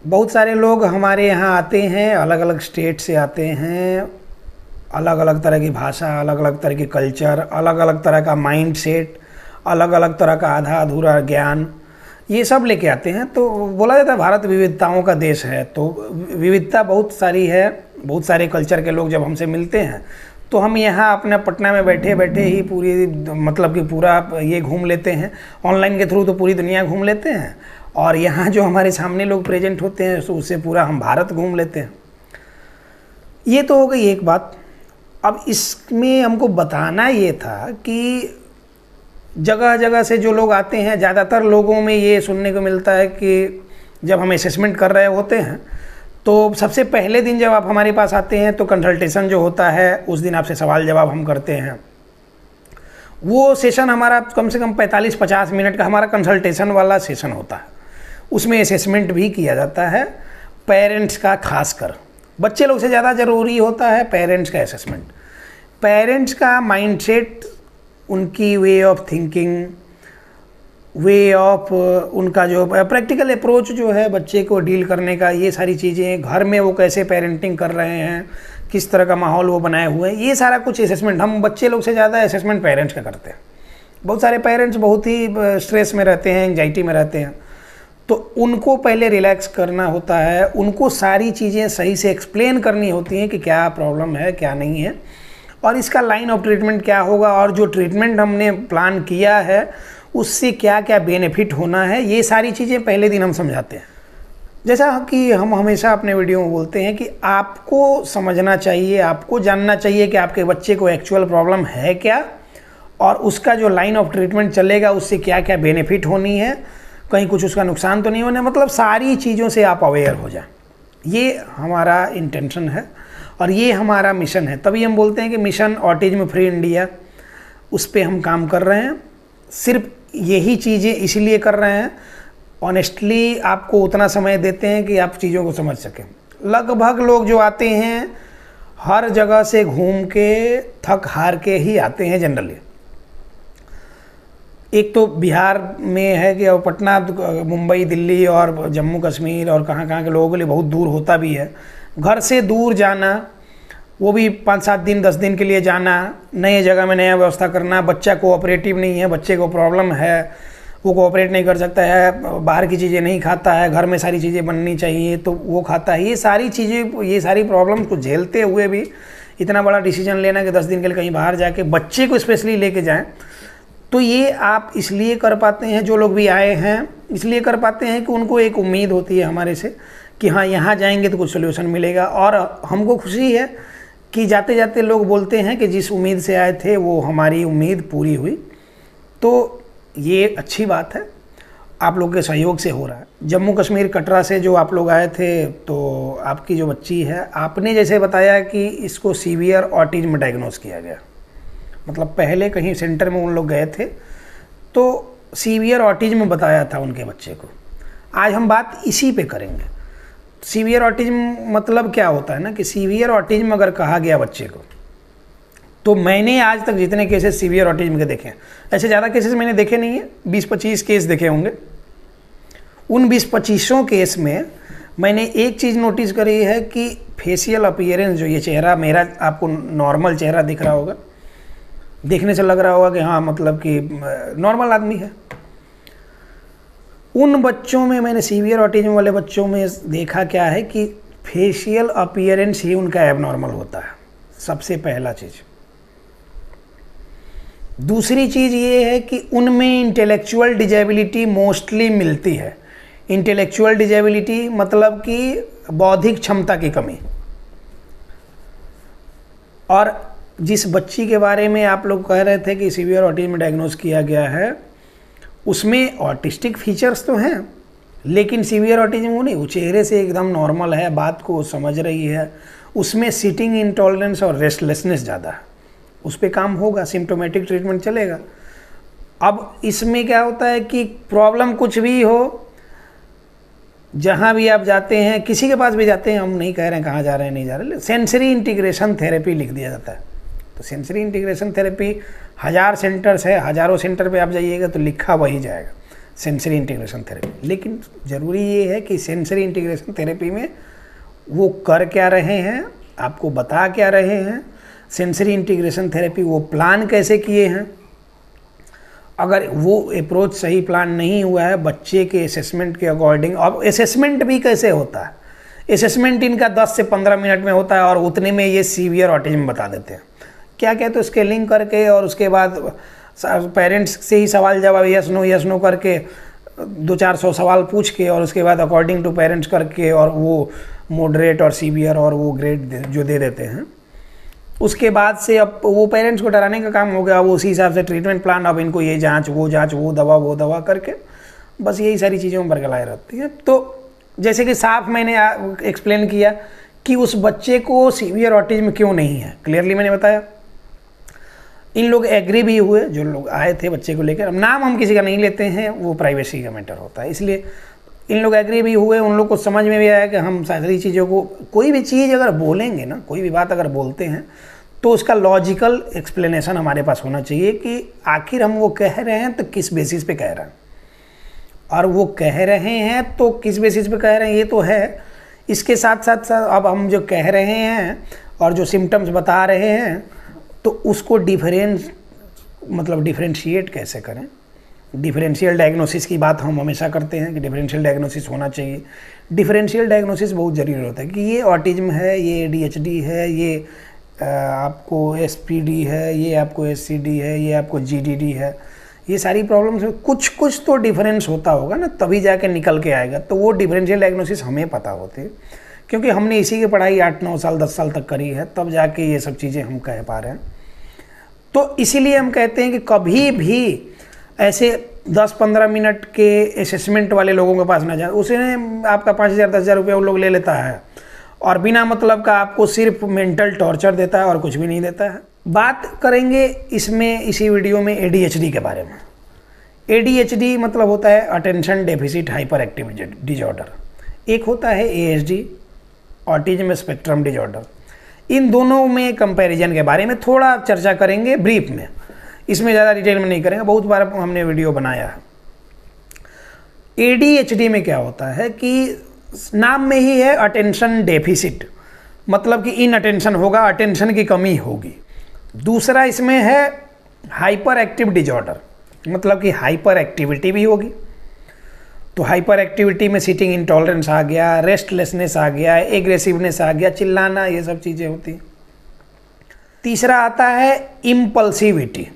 बहुत सारे लोग हमारे यहाँ आते हैं, अलग अलग स्टेट से आते हैं, अलग अलग तरह की भाषा, अलग अलग तरह की कल्चर, अलग अलग तरह का माइंड सेट, अलग अलग तरह का आधा अधूरा ज्ञान, ये सब लेके आते हैं। तो बोला जाता है भारत विविधताओं का देश है, तो विविधता बहुत सारी है। बहुत सारे कल्चर के लोग जब हमसे मिलते हैं तो हम यहाँ अपने पटना में बैठे बैठे ही पूरी मतलब कि पूरा ये घूम लेते हैं। ऑनलाइन के थ्रू तो पूरी दुनिया घूम लेते हैं, और यहाँ जो हमारे सामने लोग प्रेजेंट होते हैं तो उससे पूरा हम भारत घूम लेते हैं। ये तो हो गई एक बात। अब इसमें हमको बताना ये था कि जगह जगह से जो लोग आते हैं, ज़्यादातर लोगों में ये सुनने को मिलता है कि जब हम असेसमेंट कर रहे होते हैं तो सबसे पहले दिन जब आप हमारे पास आते हैं तो कंसल्टेशन जो होता है उस दिन आपसे सवाल जवाब हम करते हैं। वो सेशन हमारा कम से कम 45-50 मिनट का हमारा कंसल्टेशन वाला सेशन होता है। उसमें असेसमेंट भी किया जाता है, पेरेंट्स का खासकर। बच्चे लोग से ज़्यादा ज़रूरी होता है पेरेंट्स का असेसमेंट। पेरेंट्स का माइंडसेट, उनकी way of thinking, way of उनका जो प्रैक्टिकल अप्रोच जो है बच्चे को डील करने का, ये सारी चीज़ें, घर में वो कैसे पेरेंटिंग कर रहे हैं, किस तरह का माहौल वो बनाए हुए हैं, ये सारा कुछ असेसमेंट हम बच्चे लोग से ज़्यादा असेसमेंट पेरेंट्स का करते हैं। बहुत सारे पेरेंट्स बहुत ही स्ट्रेस में रहते हैं, एंजाइटी में रहते हैं, तो उनको पहले रिलैक्स करना होता है, उनको सारी चीज़ें सही से एक्सप्लेन करनी होती हैं कि क्या प्रॉब्लम है, क्या नहीं है, और इसका लाइन ऑफ ट्रीटमेंट क्या होगा, और जो ट्रीटमेंट हमने प्लान किया है उससे क्या क्या बेनिफिट होना है, ये सारी चीज़ें पहले दिन हम समझाते हैं। जैसा कि हम हमेशा अपने वीडियो में बोलते हैं कि आपको समझना चाहिए, आपको जानना चाहिए कि आपके बच्चे को एक्चुअल प्रॉब्लम है क्या, और उसका जो लाइन ऑफ ट्रीटमेंट चलेगा उससे क्या क्या बेनिफिट होनी है, कहीं कुछ उसका नुकसान तो नहीं होना, मतलब सारी चीज़ों से आप अवेयर हो जाएं। ये हमारा इंटेंशन है और ये हमारा मिशन है। तभी हम बोलते हैं कि मिशन ऑटिज्म फ्री इंडिया, उस पर हम काम कर रहे हैं। सिर्फ यही चीज़ें इसलिए कर रहे हैं, ऑनेस्टली आपको उतना समय देते हैं कि आप चीज़ों को समझ सकें। लगभग लोग जो आते हैं हर जगह से घूम के थक हार के ही आते हैं जनरली। एक तो बिहार में है कि अब पटना, मुंबई, दिल्ली और जम्मू कश्मीर और कहाँ कहाँ के लोगों के लिए बहुत दूर होता भी है। घर से दूर जाना, वो भी 5-7 दिन 10 दिन के लिए जाना, नए जगह में नया व्यवस्था करना, बच्चा कोऑपरेटिव नहीं है, बच्चे को प्रॉब्लम है, वो कोऑपरेट नहीं कर सकता है, बाहर की चीज़ें नहीं खाता है, घर में सारी चीज़ें बननी चाहिए तो वो खाता है, ये सारी चीज़ें, ये सारी प्रॉब्लम को झेलते हुए भी इतना बड़ा डिसीजन लेना कि 10 दिन के लिए कहीं बाहर जाके बच्चे को स्पेशली लेके जाएं, तो ये आप इसलिए कर पाते हैं, जो लोग भी आए हैं इसलिए कर पाते हैं कि उनको एक उम्मीद होती है हमारे से कि हाँ यहाँ जाएंगे तो कुछ सोल्यूशन मिलेगा। और हमको खुशी है कि जाते जाते लोग बोलते हैं कि जिस उम्मीद से आए थे वो हमारी उम्मीद पूरी हुई, तो ये अच्छी बात है, आप लोग के सहयोग से हो रहा है। जम्मू कश्मीर कटरा से जो आप लोग आए थे, तो आपकी जो बच्ची है, आपने जैसे बताया कि इसको सीवियर ऑटिज्म डायग्नोस किया गया, मतलब पहले कहीं सेंटर में उन लोग गए थे तो सीवियर ऑटिज्म बताया था उनके बच्चे को। आज हम बात इसी पे करेंगे। सीवियर ऑटिज्म मतलब क्या होता है ना, कि सीवियर ऑटिज्म अगर कहा गया बच्चे को, तो मैंने आज तक जितने केसेस सीवियर ऑटिज्म के देखे हैं, ऐसे ज़्यादा केसेस मैंने देखे नहीं है, 20-25 केस देखे होंगे। उन 20-25 केस में मैंने एक चीज़ नोटिस करी है कि फेशियल अपीयरेंस, जो ये चेहरा मेरा आपको नॉर्मल चेहरा दिख रहा होगा, देखने से लग रहा होगा कि हाँ मतलब कि नॉर्मल आदमी है, उन बच्चों में मैंने सीवियर ऑटिज्म वाले बच्चों में देखा क्या है कि फेशियल अपीयरेंस ही उनका एबनॉर्मल होता है, सबसे पहला चीज़। दूसरी चीज़ ये है कि उनमें इंटेलेक्चुअल डिजेबिलिटी मोस्टली मिलती है। इंटेलेक्चुअल डिजेबिलिटी मतलब कि बौद्धिक क्षमता की कमी। और जिस बच्ची के बारे में आप लोग कह रहे थे कि सीवियर ऑटिज्म डायग्नोस किया गया है, उसमें ऑटिस्टिक फीचर्स तो हैं, लेकिन सीवियर ऑटिज्म वो नहीं, वो चेहरे से एकदम नॉर्मल है, बात को समझ रही है, उसमें सिटिंग इंटॉलरेंस और रेस्टलेसनेस ज़्यादा है, उस पर काम होगा, सिम्टोमेटिक ट्रीटमेंट चलेगा। अब इसमें क्या होता है कि प्रॉब्लम कुछ भी हो, जहाँ भी आप जाते हैं, किसी के पास भी जाते हैं, हम नहीं कह रहे हैं कहाँ जा रहे हैं नहीं जा रहे, सेंसरी इंटीग्रेशन थेरेपी लिख दिया जाता है। तो सेंसरी इंटीग्रेशन थेरेपी 1000 सेंटर्स है, हज़ारों सेंटर पे आप जाइएगा तो लिखा वही जाएगा। Sensory integration therapy. लेकिन ज़रूरी ये है कि सेंसरी इंटीग्रेशन थेरेपी में वो कर क्या रहे हैं, आपको बता क्या रहे हैं, सेंसरी इंटीग्रेशन थेरेपी वो प्लान कैसे किए हैं। अगर वो अप्रोच सही प्लान नहीं हुआ है बच्चे के असेसमेंट के अकॉर्डिंग, अब असेसमेंट भी कैसे होता है, असेसमेंट इनका 10 से 15 मिनट में होता है और उतने में ये सीवियर ऑटिज्म बता देते हैं। क्या क्या तो स्केलिंग करके और उसके बाद पेरेंट्स से ही सवाल जवाब यस नो करके 200-400 सवाल पूछ के और उसके बाद अकॉर्डिंग टू पेरेंट्स करके और वो मॉडरेट और सीवियर और वो ग्रेड जो दे देते हैं। उसके बाद से अब वो पेरेंट्स को डराने का काम हो गया, वो उसी हिसाब से ट्रीटमेंट प्लान, अब इनको ये जांच वो दवा करके बस यही सारी चीज़ों में बरकरार रहती हैं। तो जैसे कि साफ मैंने एक्सप्लेन किया कि उस बच्चे को सीवियर ऑटिज्म क्यों नहीं है, क्लियरली मैंने बताया। इन लोग एग्री भी हुए, जो लोग आए थे बच्चे को लेकर, अब नाम हम किसी का नहीं लेते हैं, वो प्राइवेसी का मैटर होता है, इसलिए इन लोग एग्री भी हुए। उन लोग को समझ में भी आया कि हम सारी चीज़ों को, कोई भी चीज़ अगर बोलेंगे ना, कोई भी बात अगर बोलते हैं तो उसका लॉजिकल एक्सप्लेनेशन हमारे पास होना चाहिए कि आखिर हम वो कह रहे हैं तो किस बेसिस पे कह रहे हैं, और वो कह रहे हैं तो किस बेसिस पे कह रहे हैं ये तो है। इसके साथ साथ अब हम जो कह रहे हैं और जो सिम्टम्स बता रहे हैं तो उसको डिफरेंशिएट कैसे करें। डिफरेंशियल डायग्नोसिस की बात हम हमेशा करते हैं कि डिफरेंशियल डायग्नोसिस होना चाहिए। डिफरेंशियल डायग्नोसिस बहुत ज़रूरी होता है कि ये ऑटिज्म है, ये ADHD है, ये आपको SPD है, ये आपको SCD है, ये आपको GDD है, ये सारी प्रॉब्लम्स में कुछ तो डिफरेंस होता होगा ना, तभी जाके निकल के आएगा। तो वो डिफरेंशियल डायग्नोसिस हमें पता होती है क्योंकि हमने इसी की पढ़ाई 8-9 साल 10 साल तक करी है, तब जाके ये सब चीज़ें हम कह पा रहे हैं। तो इसीलिए हम कहते हैं कि कभी भी ऐसे 10-15 मिनट के असेसमेंट वाले लोगों के पास ना जाए। उसने आपका 5,000-10,000 रुपये वो लोग ले लेता है और बिना मतलब का आपको सिर्फ मेंटल टॉर्चर देता है और कुछ भी नहीं देता है। बात करेंगे इसमें इसी वीडियो में ADHD के बारे में। ADHD मतलब होता है attention deficit hyper activity disorder, एक होता है ASD ऑटिज्म स्पेक्ट्रम डिजॉर्डर। इन दोनों में कंपैरिजन के बारे में थोड़ा चर्चा करेंगे ब्रीफ में, इसमें ज़्यादा डिटेल में नहीं करेंगे, बहुत बार हमने वीडियो बनाया है। ADHD में क्या होता है कि नाम में ही है अटेंशन डेफिसिट, मतलब कि इन अटेंशन होगा, अटेंशन की कमी होगी। दूसरा इसमें है हाइपर एक्टिव डिजॉर्डर, मतलब कि हाइपर एक्टिविटी भी होगी। तो हाइपर एक्टिविटी में सिटिंग इंटॉलरेंस आ गया, रेस्टलेसनेस आ गया, एग्रेसिवनेस आ गया, चिल्लाना, ये सब चीज़ें होती हैं। तीसरा आता है इम्पल्सिविटी।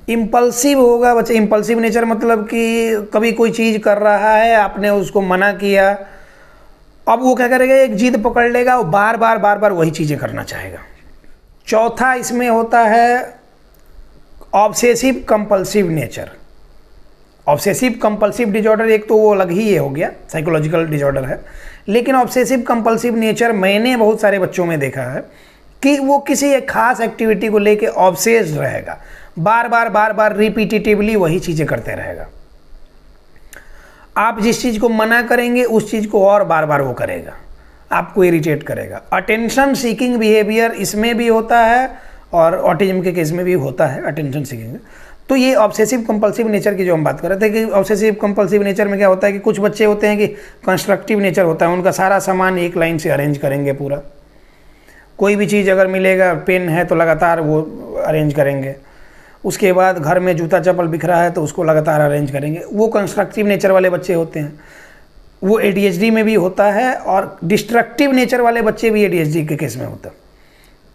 इम्पल्सिव होगा बच्चा, इम्पल्सिव नेचर मतलब कि कभी कोई चीज़ कर रहा है, आपने उसको मना किया, अब वो क्या करेगा, एक जिद पकड़ लेगा, वो बार बार वही चीज़ें करना चाहेगा। चौथा इसमें होता है obsessive compulsive nature. Obsessive compulsive disorder एक तो वो अलग ही ये हो गया, साइकोलॉजिकल डिजॉर्डर है, लेकिन ऑब्सेसिव कंपल्सिव नेचर मैंने बहुत सारे बच्चों में देखा है कि वो किसी एक खास एक्टिविटी को लेके ऑब्सेस्ड रहेगा, बार बार रिपीटेटिवली वही चीज़ें करते रहेगा। आप जिस चीज़ को मना करेंगे उस चीज़ को और बार बार वो करेगा, आपको इरिटेट करेगा। अटेंशन सीकिंग बिहेवियर इसमें भी होता है और ऑटिज्म के केस में भी होता है अटेंशन सीकिंग। तो ये ऑब्सेसिव कंपल्सिव नेचर की जो हम बात कर रहे थे कि ऑब्सेसिव कंपल्सिव नेचर में क्या होता है कि कुछ बच्चे होते हैं कि कंस्ट्रक्टिव नेचर होता है, उनका सारा सामान एक लाइन से अरेंज करेंगे पूरा। कोई भी चीज़ अगर मिलेगा, पेन है तो लगातार वो अरेंज करेंगे, उसके बाद घर में जूता चप्पल बिखरा है तो उसको लगातार अरेंज करेंगे। वो कंस्ट्रक्टिव नेचर वाले बच्चे होते हैं। वो ADHD में भी होता है और डिस्ट्रक्टिव नेचर वाले बच्चे भी ADHD के केस में होता है।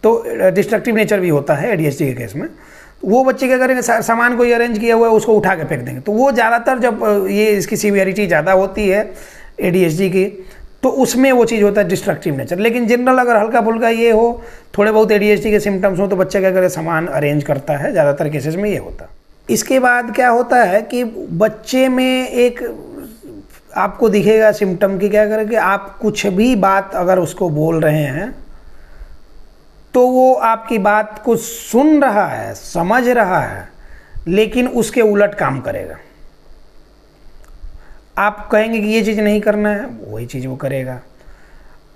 तो डिस्ट्रक्टिव नेचर भी होता है ADHD के केस में। वो बच्चे क्या करेंगे, सामान कोई अरेंज किया हुआ है उसको उठा के फेंक देंगे। तो वो ज़्यादातर जब ये इसकी सीवियरिटी ज़्यादा होती है ADHD की, तो उसमें वो चीज़ होता है डिस्ट्रक्टिव नेचर। लेकिन जनरल अगर हल्का फुल्का ये हो, थोड़े बहुत ADHD के सिम्टम्स हो, तो बच्चा क्या करे, सामान अरेंज करता है, ज़्यादातर केसेस में ये होता है। इसके बाद क्या होता है कि बच्चे में एक आपको दिखेगा सिम्टम की, क्या करें कि आप कुछ भी बात अगर उसको बोल रहे हैं तो वो आपकी बात को सुन रहा है, समझ रहा है, लेकिन उसके उलट काम करेगा। आप कहेंगे कि ये चीज़ नहीं करना है, वही चीज़ वो करेगा।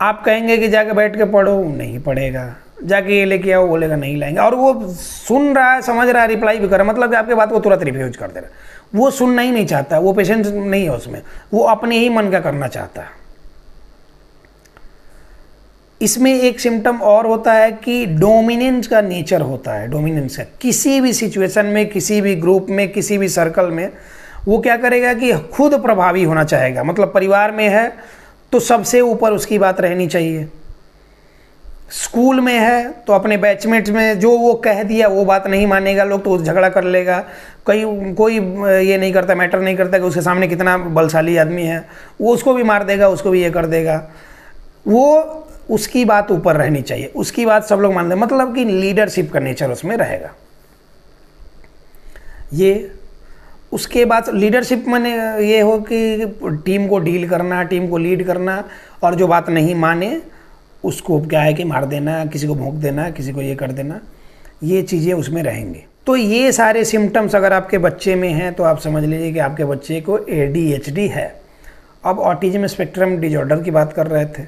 आप कहेंगे कि जाके बैठ के पढ़ो, नहीं पढ़ेगा। जाके ये लेके आओ, बोलेगा नहीं लाएंगे। और वो सुन रहा है, समझ रहा है, रिप्लाई भी कर रहा है, मतलब कि आपके बात को तुरंत रिफ्यूज कर दे रहा है। वो सुनना ही नहीं चाहता, वो पेशेंस नहीं है उसमें, वो अपने ही मन का करना चाहता है। इसमें एक सिम्टम और होता है कि डोमिनेंस का नेचर होता है। डोमिनेंस का किसी भी सिचुएशन में, किसी भी ग्रुप में, किसी भी सर्कल में वो क्या करेगा कि खुद प्रभावी होना चाहेगा। मतलब परिवार में है तो सबसे ऊपर उसकी बात रहनी चाहिए, स्कूल में है तो अपने बैचमेट्स में जो वो कह दिया वो बात नहीं मानेगा लोग तो झगड़ा कर लेगा। कोई ये नहीं करता, मैटर नहीं करता कि उसके सामने कितना बलशाली आदमी है, वो उसको भी मार देगा, उसको भी ये कर देगा। वो उसकी बात ऊपर रहनी चाहिए, उसकी बात सब लोग मान लें, मतलब कि लीडरशिप का नेचर उसमें रहेगा। ये उसके बाद लीडरशिप माने ये हो कि टीम को डील करना, टीम को लीड करना, और जो बात नहीं माने उसको क्या है कि मार देना, किसी को भोंक देना, किसी को ये कर देना, ये चीज़ें उसमें रहेंगी। तो ये सारे सिम्टम्स अगर आपके बच्चे में हैं तो आप समझ लीजिए कि आपके बच्चे को ADHD है। अब ऑटिज्म स्पेक्ट्रम डिजॉर्डर की बात कर रहे थे,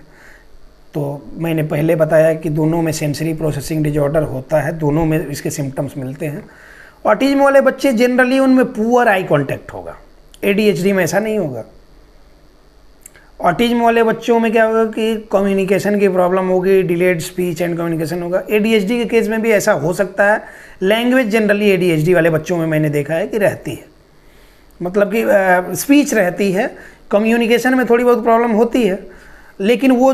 तो मैंने पहले बताया कि दोनों में सेंसरी प्रोसेसिंग डिजॉर्डर होता है, दोनों में इसके सिम्टम्स मिलते हैं। ऑटिज्म वाले बच्चे जनरली उनमें पुअर आई कांटेक्ट होगा, ADHD में ऐसा नहीं होगा। ऑटिज्म वाले बच्चों में क्या होगा कि कम्युनिकेशन की प्रॉब्लम होगी, डिलेड स्पीच एंड कम्युनिकेशन होगा। ADHD के केस में भी ऐसा हो सकता है। लैंग्वेज जनरली ADHD वाले बच्चों में मैंने देखा है कि रहती है, मतलब कि स्पीच रहती है, कम्युनिकेशन में थोड़ी बहुत प्रॉब्लम होती है, लेकिन वो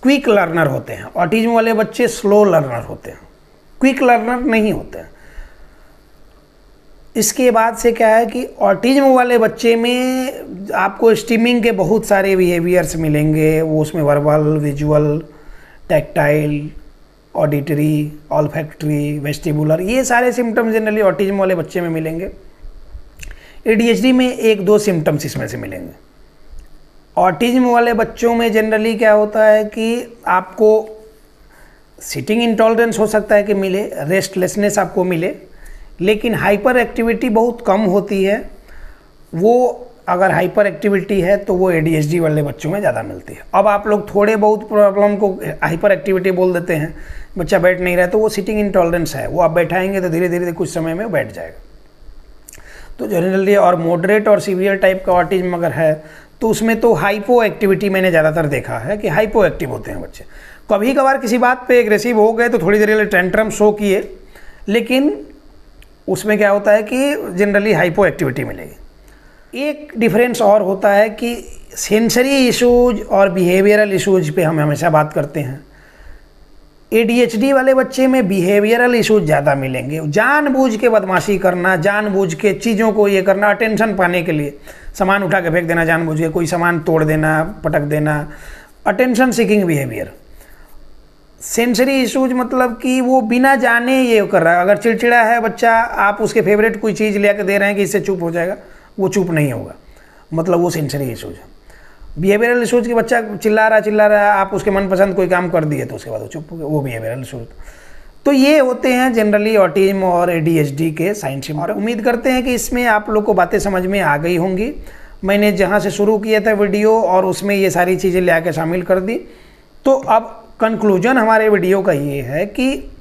क्विक लर्नर होते हैं। ऑटिज्म वाले बच्चे स्लो लर्नर होते हैं, क्विक लर्नर नहीं होते हैं। इसके बाद से क्या है कि ऑटिज्म वाले बच्चे में आपको स्टीमिंग के बहुत सारे बिहेवियर्स मिलेंगे। वो उसमें verbal, visual, tactile, auditory, olfactory, vestibular, ये सारे सिम्टम्स जनरली ऑटिज्म वाले बच्चे में मिलेंगे। ADHD में 1-2 सिम्टम्स इसमें से मिलेंगे। ऑटिज्म वाले बच्चों में जनरली क्या होता है कि आपको सिटिंग इंटॉलरेंस हो सकता है कि मिले, रेस्टलेसनेस आपको मिले, लेकिन हाइपर एक्टिविटी बहुत कम होती है। वो अगर हाइपर एक्टिविटी है तो वो ADHD वाले बच्चों में ज़्यादा मिलती है। अब आप लोग थोड़े बहुत प्रॉब्लम को हाइपर एक्टिविटी बोल देते हैं, बच्चा बैठ नहीं रहा, तो वो सिटिंग इंटॉलरेंस है, वो आप बैठाएंगे तो धीरे धीरे कुछ समय में बैठ जाएगा। तो जनरली और मॉडरेट और सीवियर टाइप का ऑटिज्म अगर है तो उसमें तो हाइपो एक्टिविटी मैंने ज़्यादातर देखा है कि हाइपो एक्टिव होते हैं बच्चे। कभी कभार किसी बात पे एग्रेसिव हो गए तो थोड़ी देर के लिए टेंट्रम शो किए, लेकिन उसमें क्या होता है कि जनरली हाइपो एक्टिविटी मिलेगी। एक डिफरेंस और होता है कि सेंसरी इश्यूज और बिहेवियरल इश्यूज पे हम हमेशा बात करते हैं। ADHD वाले बच्चे में बिहेवियरल इश्यूज ज़्यादा मिलेंगे, जानबूझ के बदमाशी करना, जानबूझ के चीज़ों को ये करना, अटेंशन पाने के लिए सामान उठा के फेंक देना, जानबूझ के कोई सामान तोड़ देना, पटक देना, attention seeking behaviour. Sensory issues मतलब कि वो बिना जाने ये कर रहा है। अगर चिड़चिड़ा है बच्चा, आप उसके फेवरेट कोई चीज़ ले दे रहे हैं कि इससे चुप हो जाएगा, वो चुप नहीं होगा, मतलब वो सेंसरी इश्यूज है। बिहेवियरल इश्यूज कि बच्चा चिल्ला रहा है, आप उसके मनपसंद कोई काम कर दिए तो उसके बाद वो चुप हो गया, वो बिहेवियरल इश्यूज। तो ये होते हैं जनरली ऑटिज्म और ADHD के साइन सिम्टम। उम्मीद करते हैं कि इसमें आप लोग को बातें समझ में आ गई होंगी। मैंने जहाँ से शुरू किया था वीडियो और उसमें ये सारी चीज़ें ले आकर शामिल कर दी। तो अब कंक्लूजन हमारे वीडियो का ये है कि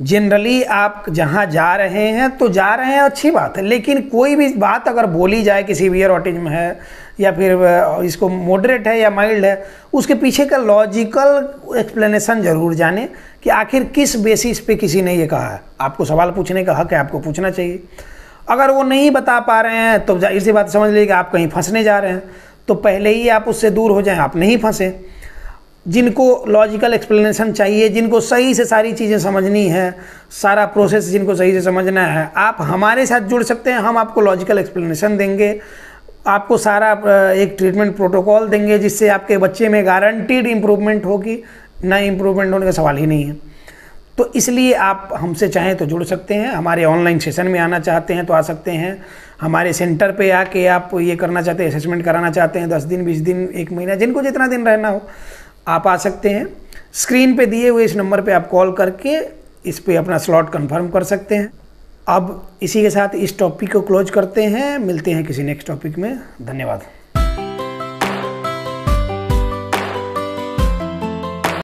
जनरली आप जहाँ जा रहे हैं तो जा रहे हैं, अच्छी बात है, लेकिन कोई भी बात अगर बोली जाए कि सीवियर ऑटिज्म है या फिर इसको मॉडरेट है या माइल्ड है, उसके पीछे का लॉजिकल एक्सप्लेनेशन ज़रूर जाने कि आखिर किस बेसिस पे किसी ने ये कहा है। आपको सवाल पूछने का हक है, आपको पूछना चाहिए। अगर वो नहीं बता पा रहे हैं तो जाहिर सी बात समझ लीजिए कि आप कहीं फंसने जा रहे हैं, तो पहले ही आप उससे दूर हो जाएं, आप नहीं फंसे। जिनको लॉजिकल एक्सप्लेनेशन चाहिए, जिनको सही से सारी चीज़ें समझनी है, सारा प्रोसेस जिनको सही से समझना है, आप हमारे साथ जुड़ सकते हैं। हम आपको लॉजिकल एक्सप्लेनेशन देंगे, आपको सारा एक ट्रीटमेंट प्रोटोकॉल देंगे जिससे आपके बच्चे में गारंटीड इम्प्रूवमेंट होगी, ना इम्प्रूवमेंट होने का सवाल ही नहीं है। तो इसलिए आप हमसे चाहें तो जुड़ सकते हैं। हमारे ऑनलाइन सेशन में आना चाहते हैं तो आ सकते हैं। हमारे सेंटर पे आके आप ये करना चाहते हैं, असेसमेंट कराना चाहते हैं, 10 दिन, 20 दिन, 1 महीना, जिनको जितना दिन रहना हो आप आ सकते हैं। स्क्रीन पे दिए हुए इस नंबर पे आप कॉल करके इस पे अपना स्लॉट कंफर्म कर सकते हैं। अब इसी के साथ इस टॉपिक को क्लोज करते हैं, मिलते हैं किसी नेक्स्ट टॉपिक में। धन्यवाद।